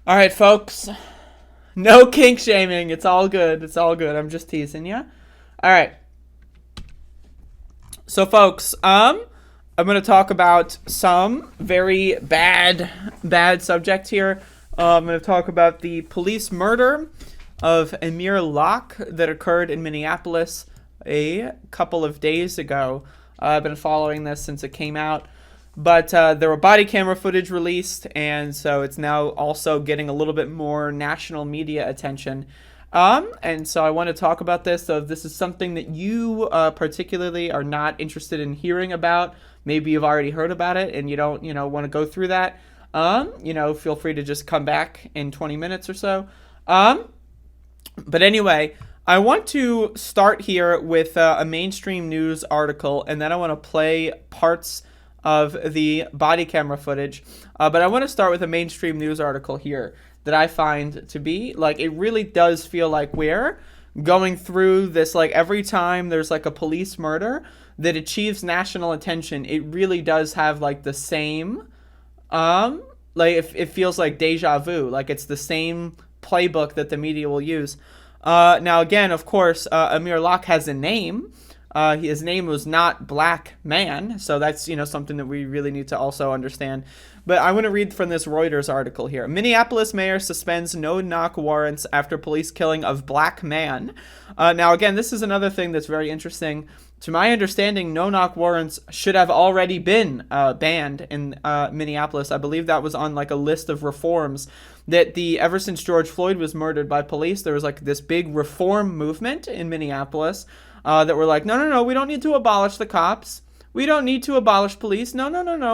All right, folks. No kink shaming. It's all good. It's all good. I'm just teasing you. All right. So, folks, I'm going to talk about some very bad subject here. I'm going to talk about the police murder of Amir Locke that occurred in Minneapolis a couple of days ago. I've been following this since it came out. But there were body camera footage released, and so it's now also getting a little bit more national media attention. And so I want to talk about this. So if this is something that you particularly are not interested in hearing about, maybe you've already heard about it and you don't, want to go through that, feel free to just come back in 20 minutes or so. But anyway, I want to start here with a mainstream news article, and then I want to play parts of the body camera footage. But I want to start with a mainstream news article here that I find to be, it really does feel like we're going through this, every time there's, a police murder that achieves national attention, it really does have, the same, it feels like deja vu. It's the same playbook that the media will use. Now, again, of course, Amir Locke has a name. His name was not Black Man, so that's, something that we really need to also understand. But I want to read from this Reuters article here. Minneapolis mayor suspends no-knock warrants after police killing of Black Man. Now, again, this is another thing that's very interesting. To my understanding, no-knock warrants should have already been banned in Minneapolis. I believe that was on, a list of reforms that ever since George Floyd was murdered by police, there was, this big reform movement in Minneapolis. That were no, we don't need to abolish the cops. We don't need to abolish police. No,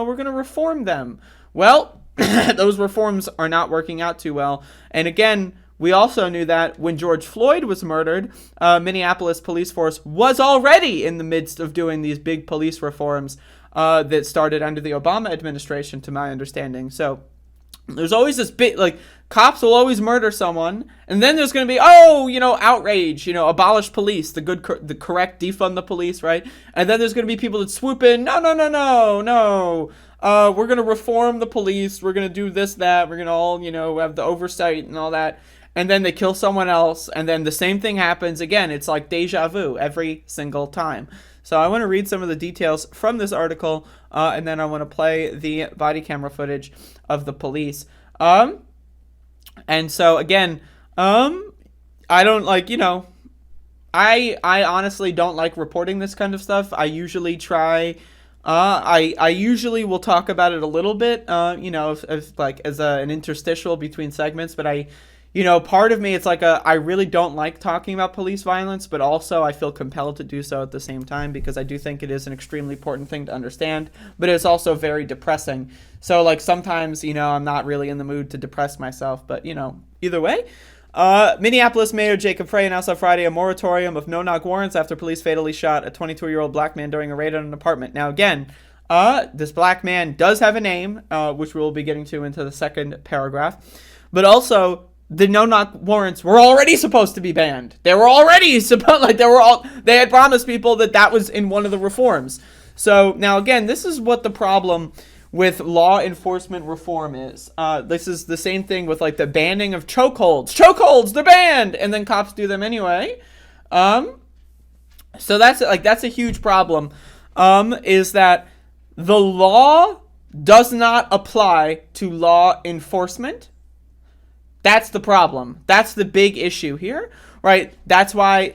we're going to reform them. Well, those reforms are not working out too well. And again, we also knew that when George Floyd was murdered, Minneapolis police force was already in the midst of doing these big police reforms that started under the Obama administration, to my understanding. So there's always this bit, cops will always murder someone, and then there's going to be, outrage, abolish police, the correct defund the police, right? And then there's going to be people that swoop in, no, we're going to reform the police, we're going to do this, that, we're going to all, have the oversight and all that, and then they kill someone else, and then the same thing happens again. It's like deja vu every single time. So I want to read some of the details from this article, and then I want to play the body camera footage of the police. And so again, I don't I honestly don't like reporting this kind of stuff. I usually try, I usually will talk about it a little bit, as an interstitial between segments, but part of me, it's I really don't like talking about police violence, but also I feel compelled to do so at the same time because I do think it is an extremely important thing to understand, but it's also very depressing. So sometimes, I'm not really in the mood to depress myself, but either way. Minneapolis Mayor Jacob Frey announced on Friday a moratorium of no-knock warrants after police fatally shot a 22-year-old black man during a raid on an apartment. Now again, this black man does have a name, which we'll be getting to into the second paragraph, but also the no-knock warrants were already supposed to be banned. They were already they had promised people that was in one of the reforms. So now again, this is what the problem with law enforcement reform is. This is the same thing with the banning of chokeholds. Chokeholds, they're banned, and then cops do them anyway. So that's a huge problem. Is that the law does not apply to law enforcement. That's the problem. That's the big issue here, right? That's why,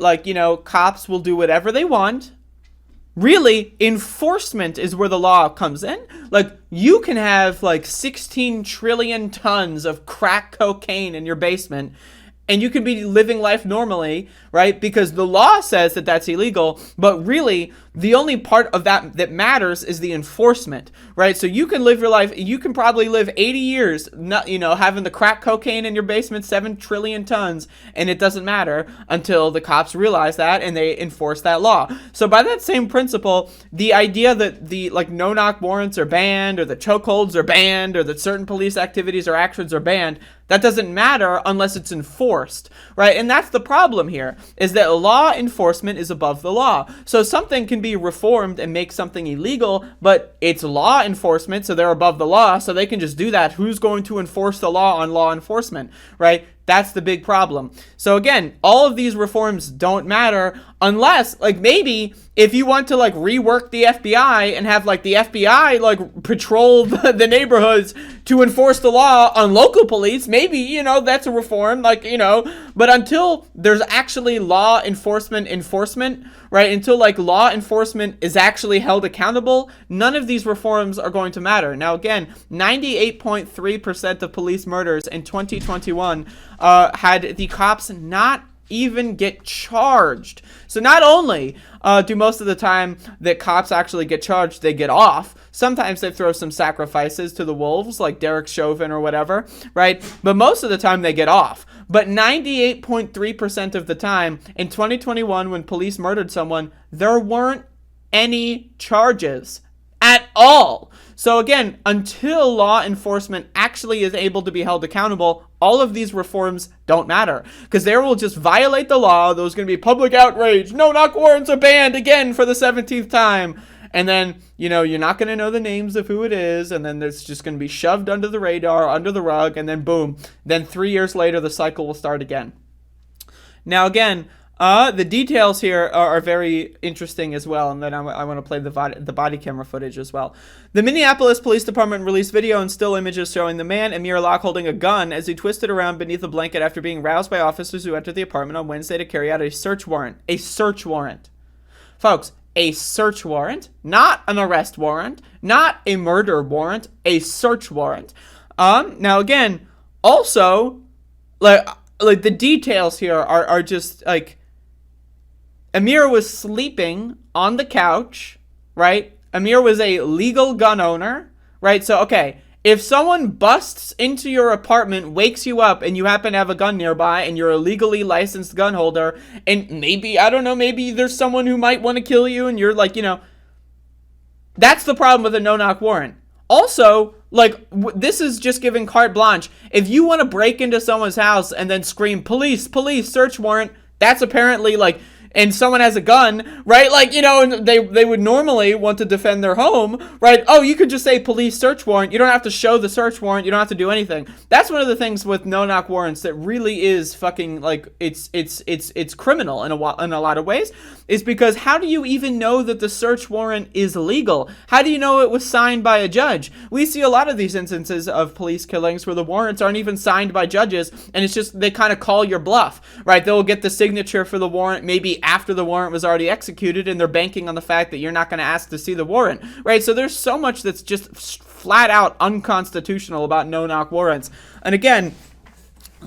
cops will do whatever they want. Really, enforcement is where the law comes in. You can have, 16 trillion tons of crack cocaine in your basement, and you can be living life normally, right? Because the law says that that's illegal, but really, the only part of that matters is the enforcement, right? So you can live your life, you can probably live 80 years, having the crack cocaine in your basement, 7 trillion tons, and it doesn't matter until the cops realize that and they enforce that law. So by that same principle, the idea that the no-knock warrants are banned, or the chokeholds are banned, or that certain police activities or actions are banned, That doesn't matter unless it's enforced, right? And that's the problem here, is that law enforcement is above the law. So something can be reformed and make something illegal, but it's law enforcement, so they're above the law, so they can just do that. Who's going to enforce the law on law enforcement, right? That's the big problem. So again, all of these reforms don't matter unless, like, maybe if you want to, like, rework the FBI and have, like, the FBI, like, patrol the neighborhoods to enforce the law on local police, maybe, you know, that's a reform, like, you know, but until there's actually law enforcement, right, until, like, law enforcement is actually held accountable, none of these reforms are going to matter. Now, again, 98.3% of police murders in 2021 had the cops not even get charged. So not only do most of the time that cops actually get charged, they get off. Sometimes they throw some sacrifices to the wolves, like Derek Chauvin or whatever, right? But most of the time they get off. But 98.3% of the time in 2021, when police murdered someone, there weren't any charges at all. So again, until law enforcement actually is able to be held accountable, all of these reforms don't matter, because they will just violate the law. There's going to be public outrage. No-knock warrants are banned again for the 17th time. And then, you know, you're not going to know the names of who it is, and then it's just going to be shoved under the radar, under the rug, and then boom. Then 3 years later, the cycle will start again. Now, again, the details here are very interesting as well, and then I want to play the body camera footage as well. The Minneapolis Police Department released video and still images showing the man, Amir Locke, holding a gun as he twisted around beneath a blanket after being roused by officers who entered the apartment on Wednesday to carry out a search warrant. A search warrant. Folks, a search warrant, not an arrest warrant, not a murder warrant, a search warrant. Now again, also, like the details here are just like, Amir was sleeping on the couch, right? Amir was a legal gun owner, right? So, okay, if someone busts into your apartment, wakes you up, and you happen to have a gun nearby, and you're a legally licensed gun holder, and maybe, I don't know, maybe there's someone who might want to kill you, and you're like, you know, that's the problem with a no-knock warrant. Also, like, this is just giving carte blanche. If you want to break into someone's house and then scream, police, police, search warrant, that's apparently, like, and someone has a gun, right? Like, you know, and they would normally want to defend their home, right? Oh, you could just say police search warrant. You don't have to show the search warrant. You don't have to do anything. That's one of the things with no-knock warrants that really is fucking, like, it's criminal in a lot of ways, is because how do you even know that the search warrant is legal? How do you know it was signed by a judge? We see a lot of these instances of police killings where the warrants aren't even signed by judges, and it's just, they kind of call your bluff, right? They'll get the signature for the warrant maybe after the warrant was already executed, and they're banking on the fact that you're not going to ask to see the warrant, right? So there's so much that's just flat out unconstitutional about no-knock warrants. And again,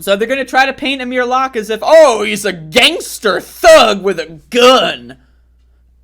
so they're going to try to paint Amir Locke as if, oh, he's a gangster thug with a gun.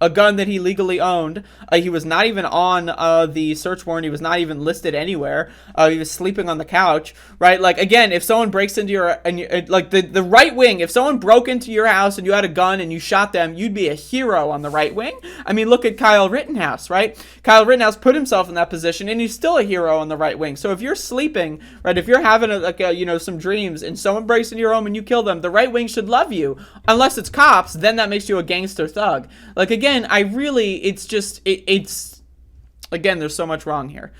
A gun that he legally owned. He was not even on the search warrant. He was not even listed anywhere. He was sleeping on the couch, right? Like, again, if someone breaks into your, like, the right wing, if someone broke into your house and you had a gun and you shot them, you'd be a hero on the right wing. I mean, look at Kyle Rittenhouse, right? Kyle Rittenhouse put himself in that position, and he's still a hero on the right wing. So if you're sleeping, right, if you're having you know, some dreams, and someone breaks into your home and you kill them, the right wing should love you. Unless it's cops, then that makes you a gangster thug. Like, again, again, there's so much wrong here.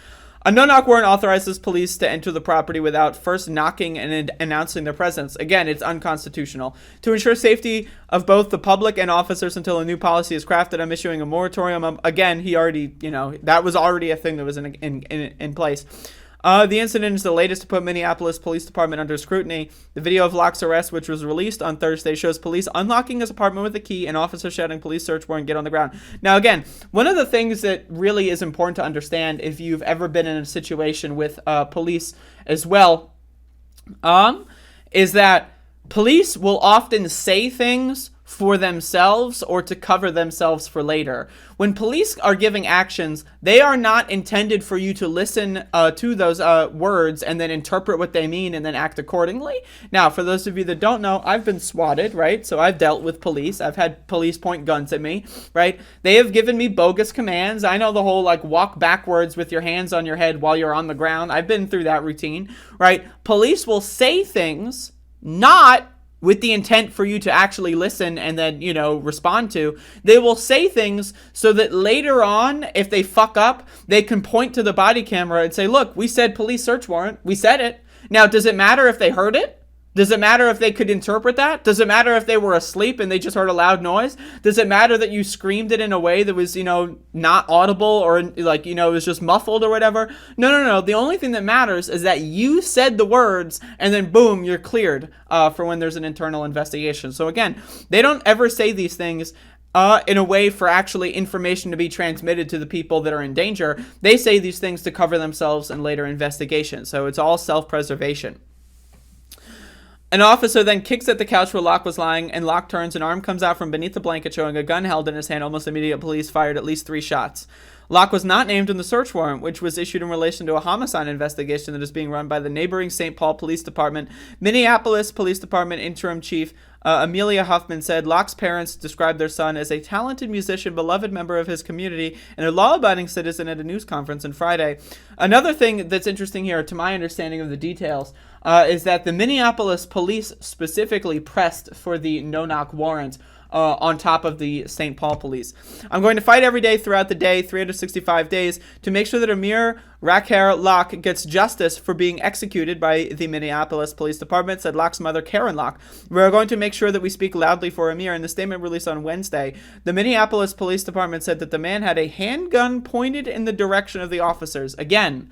A no-knock warrant authorizes police to enter the property without first knocking and announcing their presence. Again, it's unconstitutional. To ensure safety of both the public and officers until a new policy is crafted, I'm issuing a moratorium. Again, he already, you know, that was already a thing that was in place. The incident is the latest to put Minneapolis Police Department under scrutiny. The video of Locke's arrest, which was released on Thursday, shows police unlocking his apartment with a key and officers shouting, police search warrant, get on the ground. Now, again, one of the things that really is important to understand if you've ever been in a situation with police as well, is that police will often say things for themselves or to cover themselves for later. When police are giving actions, they are not intended for you to listen to those words and then interpret what they mean and then act accordingly. Now, for those of you that don't know, I've been swatted, right? So I've dealt with police. I've had police point guns at me, right? They have given me bogus commands. I know the whole like walk backwards with your hands on your head while you're on the ground. I've been through that routine, right? Police will say things not with the intent for you to actually listen and then, respond to. They will say things so that later on, if they fuck up, they can point to the body camera and say, look, we said police search warrant. We said it. Now, does it matter if they heard it? Does it matter if they could interpret that? Does it matter if they were asleep and they just heard a loud noise? Does it matter that you screamed it in a way that was, not audible or like, it was just muffled or whatever? No. The only thing that matters is that you said the words and then boom, you're cleared for when there's an internal investigation. So again, they don't ever say these things in a way for actually information to be transmitted to the people that are in danger. They say these things to cover themselves in later investigations. So it's all self-preservation. An officer then kicks at the couch where Locke was lying, and Locke turns. An arm comes out from beneath the blanket, showing a gun held in his hand. Almost immediately, police fired at least 3 shots. Locke was not named in the search warrant, which was issued in relation to a homicide investigation that is being run by the neighboring St. Paul Police Department. Minneapolis Police Department Interim Chief Amelia Huffman said Locke's parents described their son as a talented musician, beloved member of his community, and a law-abiding citizen at a news conference on Friday. Another thing that's interesting here, to my understanding of the details, is that the Minneapolis Police specifically pressed for the no-knock warrant on top of the St. Paul Police. I'm going to fight every day throughout the day, 365 days, to make sure that Amir Locke gets justice for being executed by the Minneapolis Police Department, said Locke's mother, Karen Locke. We're going to make sure that we speak loudly for Amir. In the statement released on Wednesday, the Minneapolis Police Department said that the man had a handgun pointed in the direction of the officers. Again,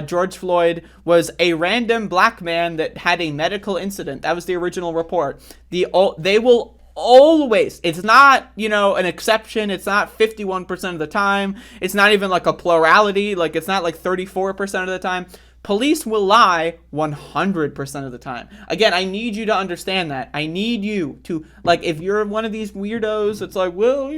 George Floyd was a random black man that had a medical incident. That was the original report. They will always, it's not, an exception. It's not 51% of the time. It's not even like a plurality. Like, it's not like 34% of the time. Police will lie 100% of the time. Again, I need you to understand that. I need you to, like, if you're one of these weirdos, it's like, well,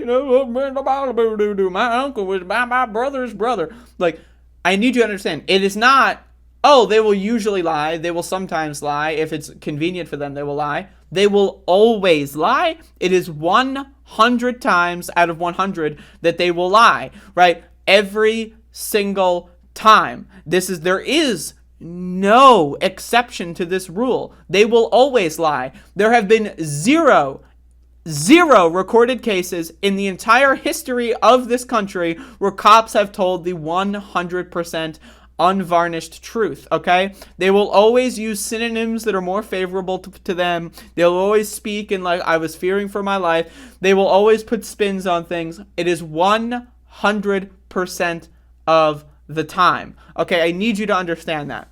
my uncle was my brother's brother. Like, I need you to understand, it is not, they will usually lie. They will sometimes lie. If it's convenient for them, they will lie. They will always lie. It is 100 times out of 100 that they will lie, right? Every single time. There is no exception to this rule. They will always lie. There have been zero recorded cases in the entire history of this country where cops have told the 100% unvarnished truth, okay? They will always use synonyms that are more favorable to them. They'll always speak in like, I was fearing for my life. They will always put spins on things. It is 100% of the time. Okay, I need you to understand that.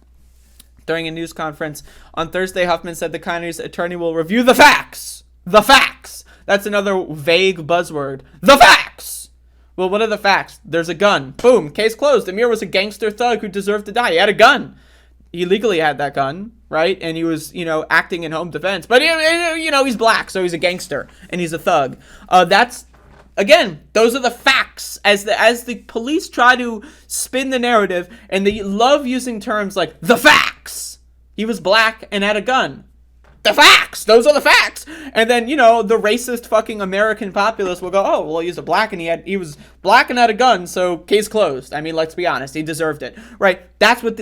During a news conference on Thursday, Huffman said the county's attorney will review the facts. The facts. That's another vague buzzword. The facts. Well, what are the facts? There's a gun. Boom. Case closed. Amir was a gangster thug who deserved to die. He had a gun. He legally had that gun, right? And he was, acting in home defense. But, he's black, so he's a gangster. And he's a thug. Again, those are the facts. As the police try to spin the narrative, and they love using terms like, the facts. He was black and had a gun. The facts! Those are the facts! And then, the racist fucking American populace will go, oh, well, he's a black and he was black and had a gun, so case closed. I mean, let's be honest, he deserved it. Right? That's what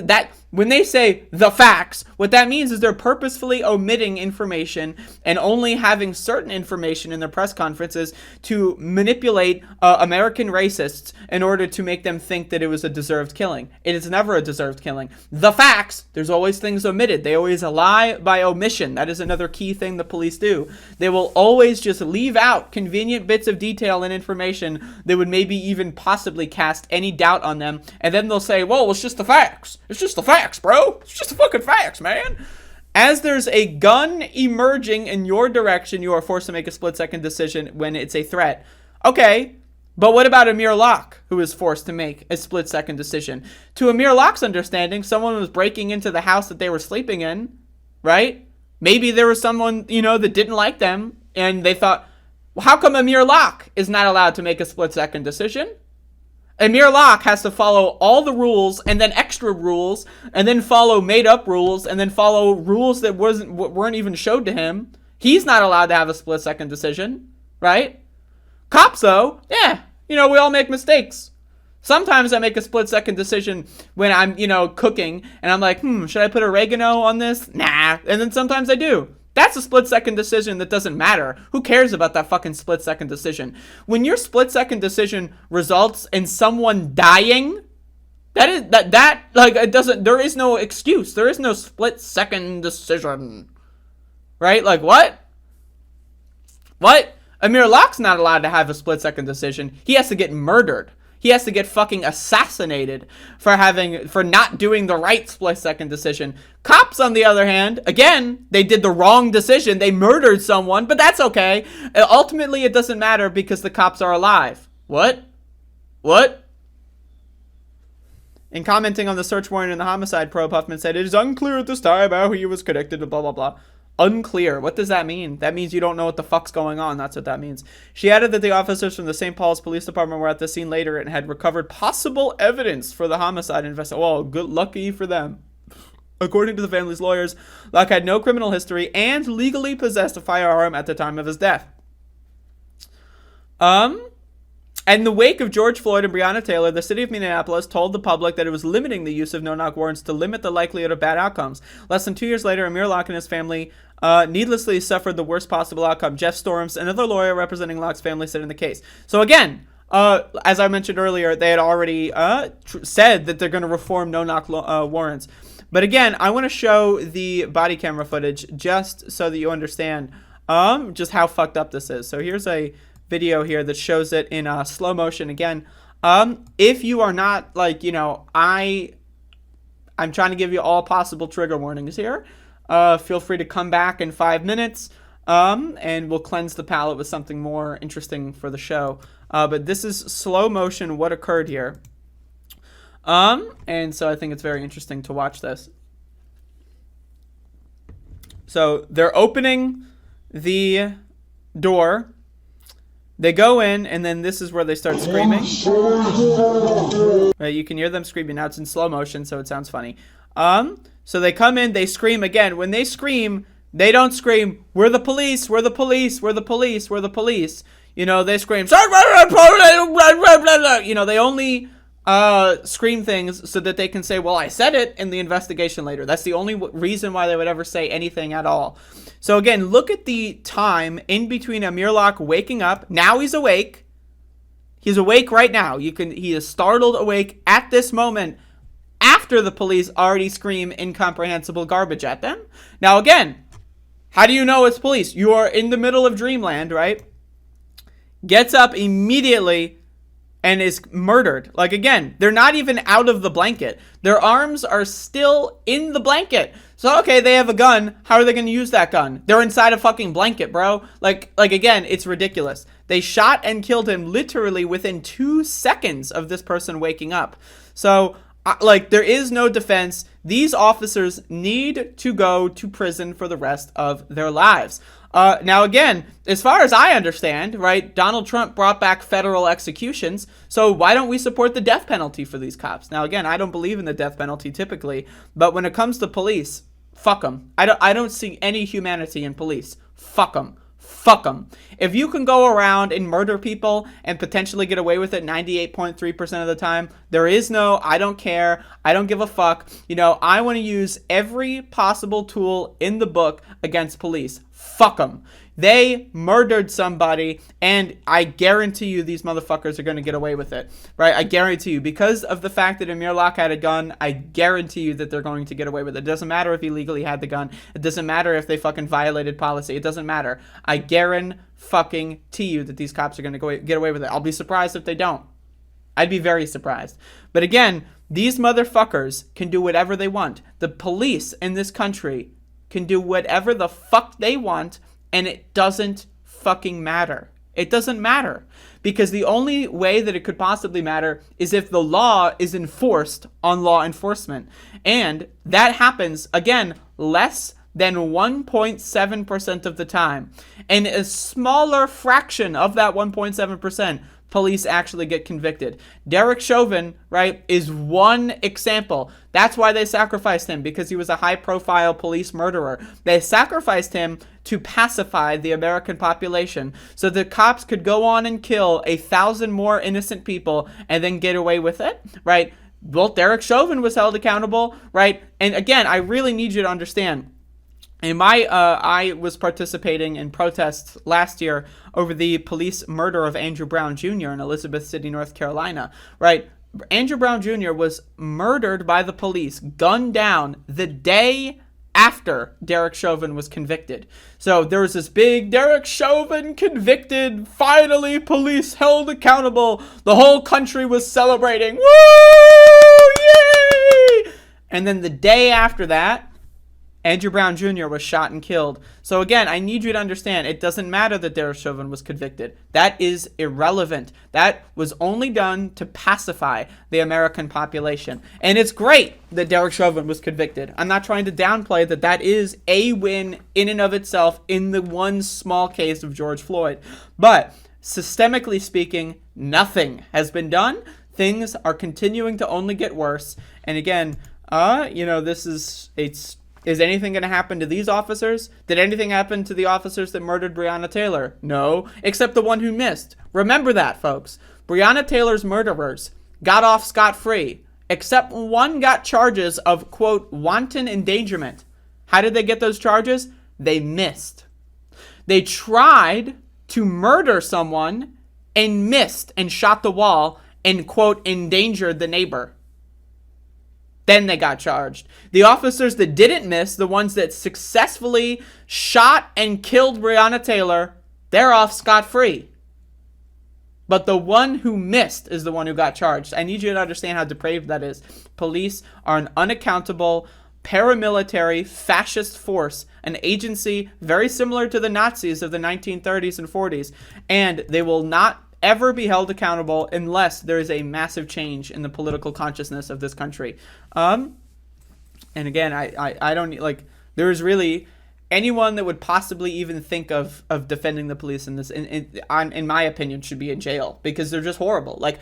when they say the facts, what that means is they're purposefully omitting information and only having certain information in their press conferences to manipulate American racists in order to make them think that it was a deserved killing. It is never a deserved killing. The facts, there's always things omitted. They always lie by omission. That is another key thing the police do. They will always just leave out convenient bits of detail and information that would maybe even possibly cast any doubt on them. And then they'll say, well, it's just the facts. It's just the facts, bro. It's just the fucking facts, man. As there's a gun emerging in your direction, you are forced to make a split-second decision when it's a threat. Okay, but what about Amir Locke, who is forced to make a split-second decision? To Amir Locke's understanding, someone was breaking into the house that they were sleeping in, right? Maybe there was someone, that didn't like them, and they thought, Well, how come Amir Locke is not allowed to make a split-second decision? Amir Locke has to follow all the rules and then extra rules and then follow made-up rules and then follow rules that weren't even showed to him. He's not allowed to have a split-second decision, right? Cops, though, yeah, we all make mistakes. Sometimes I make a split-second decision when I'm, cooking, and I'm like, should I put oregano on this? Nah. And then sometimes I do. That's a split-second decision that doesn't matter. Who cares about that fucking split-second decision? When your split-second decision results in someone dying, it doesn't, there is no excuse. There is no split-second decision. Right? Like, what? What? Amir Locke's not allowed to have a split-second decision. He has to get murdered. He has to get fucking assassinated for not doing the right split-second decision. Cops, on the other hand, again, they did the wrong decision. They murdered someone, but that's okay. Ultimately, it doesn't matter because the cops are alive. What? In commenting on the search warrant and the homicide probe, Huffman said, "It is unclear at this time how he was connected to blah, blah, blah." Unclear. What does that mean? That means you don't know what the fuck's going on. That's what that means. She added that the officers from the St. Paul's Police Department were at the scene later and had recovered possible evidence for the homicide investigation. Well, good lucky for them. According to the family's lawyers, Locke had no criminal history and legally possessed a firearm at the time of his death. In the wake of George Floyd and Breonna Taylor, the city of Minneapolis told the public that it was limiting the use of no-knock warrants to limit the likelihood of bad outcomes. Less than 2 years later, Amir Locke and his family needlessly suffered the worst possible outcome. Jeff Storms, another lawyer representing Locke's family, said in the case. So again, as I mentioned earlier, they had already said that they're going to reform no-knock warrants. But again, I want to show the body camera footage just so that you understand just how fucked up this is. So here's a video here that shows it in slow motion again. If you are not I'm trying to give you all possible trigger warnings here. Feel free to come back in 5 minutes and we'll cleanse the palate with something more interesting for the show. But this is slow motion what occurred here. And so I think it's very interesting to watch this. So they're opening the door. They go in, and then this is where they start screaming. Right, you can hear them screaming. Now it's in slow motion, so it sounds funny. So they come in, they scream again. When they scream, they don't scream, "We're the police, we're the police, we're the police, we're the police." They scream, they only scream things so that they can say, "Well, I said it," in the investigation later. That's the only reason why they would ever say anything at all. So again, look at the time in between Amir Locke waking up. Now he's awake. He's awake right now. He is startled awake at this moment after the police already scream incomprehensible garbage at them. Now again, how do you know it's police? You are in the middle of dreamland, right? Gets up immediately and is murdered. Like, again, they're not even out of the blanket. Their arms are still in the blanket. So, okay, they have a gun. How are they going to use that gun? They're inside a fucking blanket, bro. Like again, it's ridiculous. They shot and killed him literally within 2 seconds of this person waking up. So, there is no defense. These officers need to go to prison for the rest of their lives. Now, again, as far as I understand, right, Donald Trump brought back federal executions, so why don't we support the death penalty for these cops? Now, again, I don't believe in the death penalty typically, but when it comes to police, fuck them. I don't see any humanity in police. Fuck them. Fuck them. If you can go around and murder people and potentially get away with it 98.3% of the time, there is no, I don't care, I don't give a fuck. I want to use every possible tool in the book against police. Fuck them. They murdered somebody, and I guarantee you these motherfuckers are going to get away with it, right? I guarantee you. Because of the fact that Amir Locke had a gun, I guarantee you that they're going to get away with it. It doesn't matter if he legally had the gun. It doesn't matter if they fucking violated policy. It doesn't matter. I guarantee you that these cops are going to get away with it. I'll be surprised if they don't. I'd be very surprised. But again, these motherfuckers can do whatever they want. The police in this country can do whatever the fuck they want, and it doesn't fucking matter. It doesn't matter. Because the only way that it could possibly matter is if the law is enforced on law enforcement. And that happens, again, less than 1.7% of the time. And a smaller fraction of that 1.7%, police actually get convicted. Derek Chauvin, right, is one example. That's why they sacrificed him, because he was a high-profile police murderer. They sacrificed him to pacify the American population so the cops could go on and kill 1,000 more innocent people and then get away with it, right? Well, Derek Chauvin was held accountable, right? And again, I really need you to understand, I was participating in protests last year over the police murder of Andrew Brown Jr. in Elizabeth City, North Carolina, right? Andrew Brown Jr. was murdered by the police, gunned down the day after Derek Chauvin was convicted. So there was this big Derek Chauvin convicted, finally police held accountable. The whole country was celebrating. Woo! Yay! And then the day after that, Andrew Brown Jr. was shot and killed. So again, I need you to understand, it doesn't matter that Derek Chauvin was convicted. That is irrelevant. That was only done to pacify the American population. And it's great that Derek Chauvin was convicted. I'm not trying to downplay that that is a win in and of itself in the one small case of George Floyd. But systemically speaking, nothing has been done. Things are continuing to only get worse. And again, is anything going to happen to these officers? Did anything happen to the officers that murdered Breonna Taylor? No, except the one who missed. Remember that, folks. Breonna Taylor's murderers got off scot-free, except one got charges of, quote, wanton endangerment. How did they get those charges? They missed. They tried to murder someone and missed and shot the wall and, quote, endangered the neighbor. Then they got charged. The officers that didn't miss, the ones that successfully shot and killed Breonna Taylor, they're off scot-free. But the one who missed is the one who got charged. I need you to understand how depraved that is. Police are an unaccountable, paramilitary, fascist force, an agency very similar to the Nazis of the 1930s and 40s, and they will not ever be held accountable unless there is a massive change in the political consciousness of this country. And again, I don't like, there's really anyone that would possibly even think of defending the police in this, in my opinion, should be in jail, because they're just horrible. Like,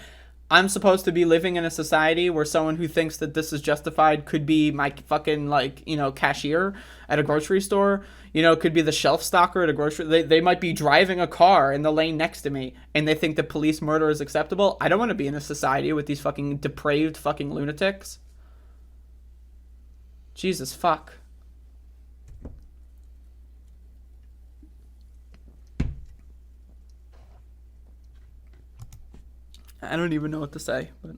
I'm supposed to be living in a society where someone who thinks that this is justified could be my fucking, like, cashier at a grocery store, could be the shelf stocker at a grocery. They might be driving a car in the lane next to me and they think that police murder is acceptable. I don't want to be in a society with these fucking depraved fucking lunatics. Jesus fuck. I don't even know what to say, but